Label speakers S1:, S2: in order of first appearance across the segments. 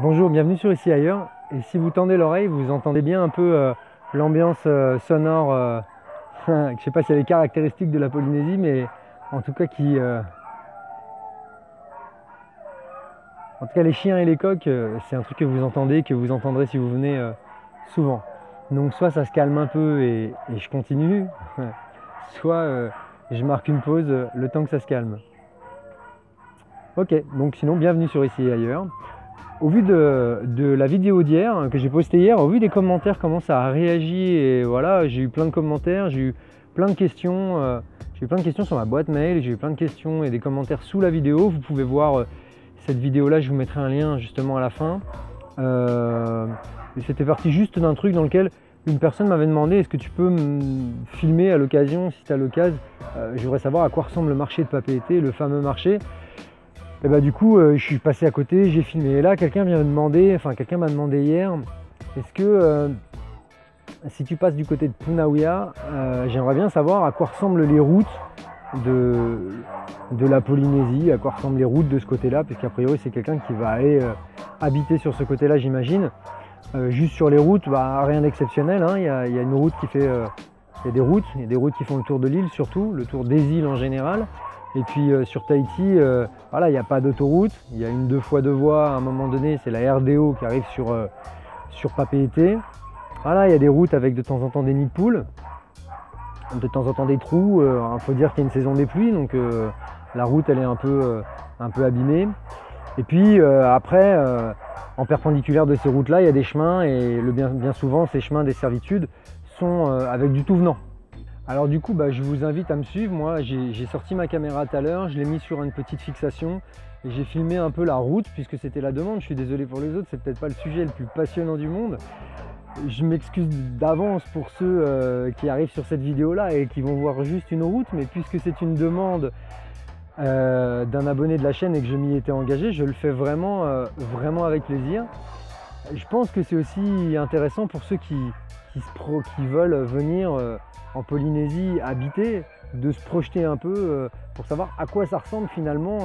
S1: Bonjour, bienvenue sur Ici Ailleurs. Et si vous tendez l'oreille, vous entendez bien un peu l'ambiance sonore, je ne sais pas si elle est caractéristique de la Polynésie, mais en tout cas en tout cas les chiens et les coqs, c'est un truc que vous entendez, que vous entendrez si vous venez souvent. Donc soit ça se calme un peu et je continue, soit je marque une pause le temps que ça se calme. Ok, donc sinon bienvenue sur Ici Ailleurs. Au vu de la vidéo d'hier que j'ai postée hier, au vu des commentaires, comment ça a réagi, et voilà, j'ai eu plein de commentaires, j'ai eu plein de questions, sur ma boîte mail, j'ai eu plein de questions et des commentaires sous la vidéo. Vous pouvez voir cette vidéo là, je vous mettrai un lien justement à la fin. Et c'était parti juste d'un truc dans lequel une personne m'avait demandé: est-ce que tu peux me filmer à l'occasion, si tu as l'occasion, je voudrais savoir à quoi ressemble le marché de Papeete, le fameux marché. Et bah du coup, je suis passé à côté, j'ai filmé. Et là, quelqu'un m'a demandé hier, est-ce que si tu passes du côté de Punaouia, j'aimerais bien savoir à quoi ressemblent les routes de la Polynésie, à quoi ressemblent les routes de ce côté-là, parce qu'a priori c'est quelqu'un qui va aller habiter sur ce côté-là, j'imagine. Juste sur les routes, rien d'exceptionnel, hein. Il y a une route qui fait... il y a des routes qui font le tour de l'île surtout, le tour des îles en général. Et puis sur Tahiti, voilà, il n'y a pas d'autoroute, il y a une 2x2 voies à un moment donné, c'est la RDO qui arrive sur Papeete. Voilà, il y a des routes avec de temps en temps des nids de poules, de temps en temps des trous. Il faut dire qu'il y a une saison des pluies, donc la route elle est un peu abîmée. Et puis après, en perpendiculaire de ces routes-là, il y a des chemins, et bien souvent ces chemins des servitudes sont avec du tout venant. Alors du coup, je vous invite à me suivre. Moi, j'ai sorti ma caméra tout à l'heure, je l'ai mis sur une petite fixation et j'ai filmé un peu la route puisque c'était la demande. Je suis désolé pour les autres, c'est peut-être pas le sujet le plus passionnant du monde. Je m'excuse d'avance pour ceux qui arrivent sur cette vidéo-là et qui vont voir juste une route, mais puisque c'est une demande d'un abonné de la chaîne et que je m'y étais engagé, je le fais vraiment avec plaisir. Je pense que c'est aussi intéressant pour ceux qui veulent venir en Polynésie habiter, de se projeter un peu pour savoir à quoi ça ressemble finalement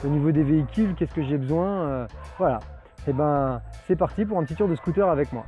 S1: au niveau des véhicules, qu'est-ce que j'ai besoin. Voilà, et c'est parti pour un petit tour de scooter avec moi.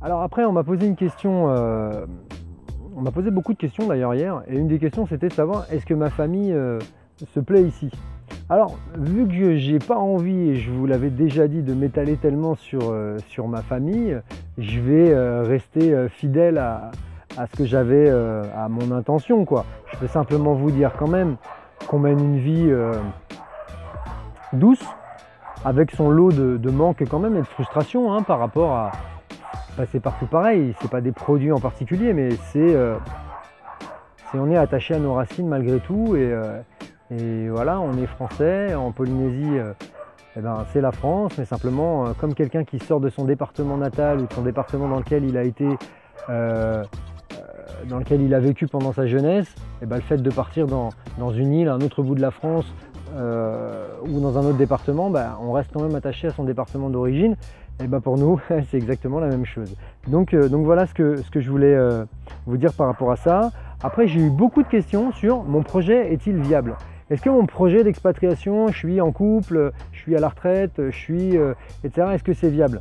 S1: Alors après, on m'a posé une question, on m'a posé beaucoup de questions d'ailleurs hier, et une des questions c'était de savoir est-ce que ma famille se plaît ici. Alors, vu que j'ai pas envie, et je vous l'avais déjà dit, de m'étaler tellement sur ma famille, je vais rester fidèle à ce que j'avais, à mon intention, quoi. Je peux simplement vous dire quand même qu'on mène une vie douce, avec son lot de manque quand même et de frustration, hein, par rapport à passer partout pareil. C'est pas des produits en particulier, mais on est attaché à nos racines malgré tout, et voilà, on est français. En Polynésie, eh ben, c'est la France, mais simplement comme quelqu'un qui sort de son département natal ou de son département dans lequel il a été, dans lequel il a vécu pendant sa jeunesse, eh ben, le fait de partir dans une île, à un autre bout de la France, ou dans un autre département, ben, on reste quand même attaché à son département d'origine. Et ben pour nous, c'est exactement la même chose. Donc voilà ce que je voulais vous dire par rapport à ça. Après, j'ai eu beaucoup de questions sur mon projet est-il viable? Est-ce que mon projet d'expatriation, je suis en couple, je suis à la retraite, je suis, etc. Est-ce que c'est viable?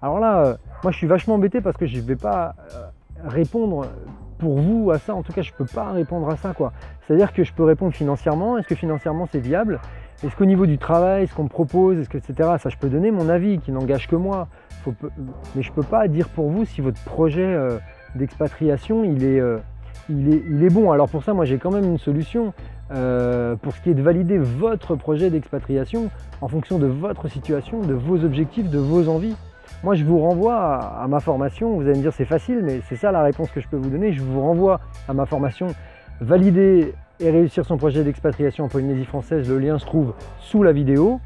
S1: Alors là, moi je suis vachement embêté parce que je ne vais pas répondre pour vous à ça. En tout cas, je ne peux pas répondre à ça, quoi. C'est-à-dire que je peux répondre financièrement. Est-ce que financièrement c'est viable? Est-ce qu'au niveau du travail, ce qu'on me propose, est-ce que, etc. Ça, je peux donner mon avis qui n'engage que moi. Mais je ne peux pas dire pour vous si votre projet d'expatriation il est bon. Alors pour ça, moi j'ai quand même une solution pour ce qui est de valider votre projet d'expatriation en fonction de votre situation, de vos objectifs, de vos envies. Moi je vous renvoie à ma formation. Vous allez me dire c'est facile, mais c'est ça la réponse que je peux vous donner. Je vous renvoie à ma formation Valider et réussir son projet d'expatriation en Polynésie française. Le lien se trouve sous la vidéo.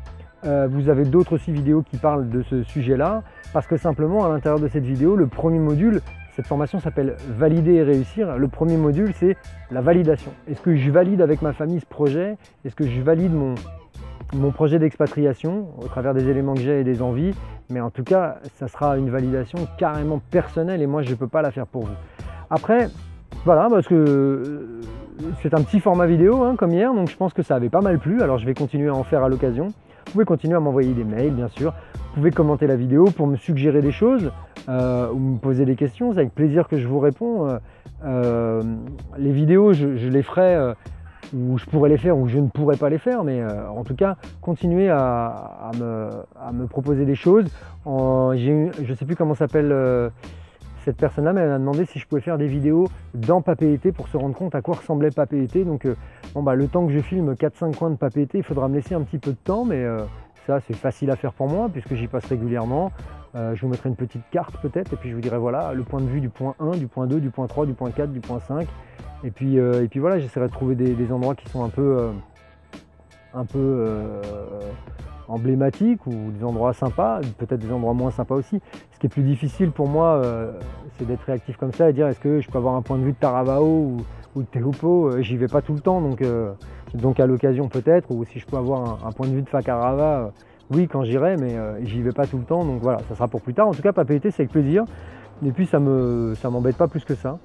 S1: Vous avez d'autres aussi vidéos qui parlent de ce sujet-là, parce que simplement à l'intérieur de cette vidéo, le premier module, cette formation s'appelle Valider et réussir. Le premier module, c'est la validation. Est-ce que je valide avec ma famille ce projet? Est-ce que je valide mon projet d'expatriation au travers des éléments que j'ai et des envies? Mais en tout cas, ça sera une validation carrément personnelle et moi, je ne peux pas la faire pour vous. Après, voilà, parce que c'est un petit format vidéo, hein, comme hier, donc je pense que ça avait pas mal plu. Alors je vais continuer à en faire à l'occasion. Vous pouvez continuer à m'envoyer des mails, bien sûr. Vous pouvez commenter la vidéo pour me suggérer des choses ou me poser des questions. C'est avec plaisir que je vous réponds. Les vidéos, je les ferai ou je pourrais les faire ou je ne pourrais pas les faire, mais en tout cas, continuez à me proposer des choses. Je ne sais plus comment s'appelle cette personne-là, mais elle m'a demandé si je pouvais faire des vidéos dans Papeete pour se rendre compte à quoi ressemblait Papeete. Donc bon, bah, le temps que je filme 4-5 coins de Papeete, il faudra me laisser un petit peu de temps, mais ça c'est facile à faire pour moi puisque j'y passe régulièrement. Je vous mettrai une petite carte peut-être et puis je vous dirai voilà le point de vue du point 1, du point 2, du point 3, du point 4, du point 5. Et puis voilà, j'essaierai de trouver des endroits qui sont un peu emblématiques ou des endroits sympas, peut-être des endroits moins sympas aussi. Ce qui est plus difficile pour moi, c'est d'être réactif comme ça et dire est-ce que je peux avoir un point de vue de Taravao ou de Tehupo. J'y vais pas tout le temps, donc à l'occasion peut-être, ou si je peux avoir un point de vue de Fakarava, oui quand j'irai, mais j'y vais pas tout le temps, donc voilà, ça sera pour plus tard. En tout cas, Papeete, c'est avec plaisir, et puis ça m'embête pas plus que ça.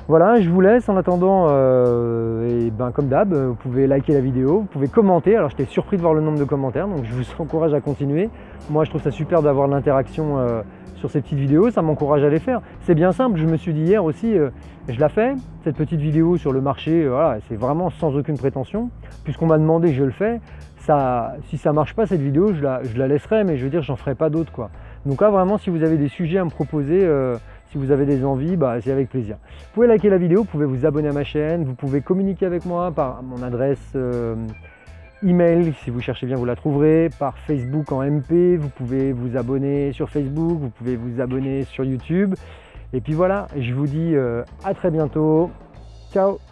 S1: Voilà, je vous laisse en attendant, et ben comme d'hab, vous pouvez liker la vidéo, vous pouvez commenter. Alors j'étais surpris de voir le nombre de commentaires, donc je vous encourage à continuer. Moi je trouve ça super d'avoir de l'interaction sur ces petites vidéos, ça m'encourage à les faire. C'est bien simple, je me suis dit hier aussi, je la fais, cette petite vidéo sur le marché, voilà, c'est vraiment sans aucune prétention. Puisqu'on m'a demandé, je le fais. Si ça marche pas cette vidéo, je la laisserai, mais je veux dire, j'en ferai pas d'autres, quoi. Donc là vraiment, si vous avez des sujets à me proposer, si vous avez des envies, bah, c'est avec plaisir. Vous pouvez liker la vidéo, vous pouvez vous abonner à ma chaîne, vous pouvez communiquer avec moi par mon adresse email, si vous cherchez bien vous la trouverez, par Facebook en MP, vous pouvez vous abonner sur Facebook, vous pouvez vous abonner sur YouTube. Et puis voilà, je vous dis à très bientôt. Ciao!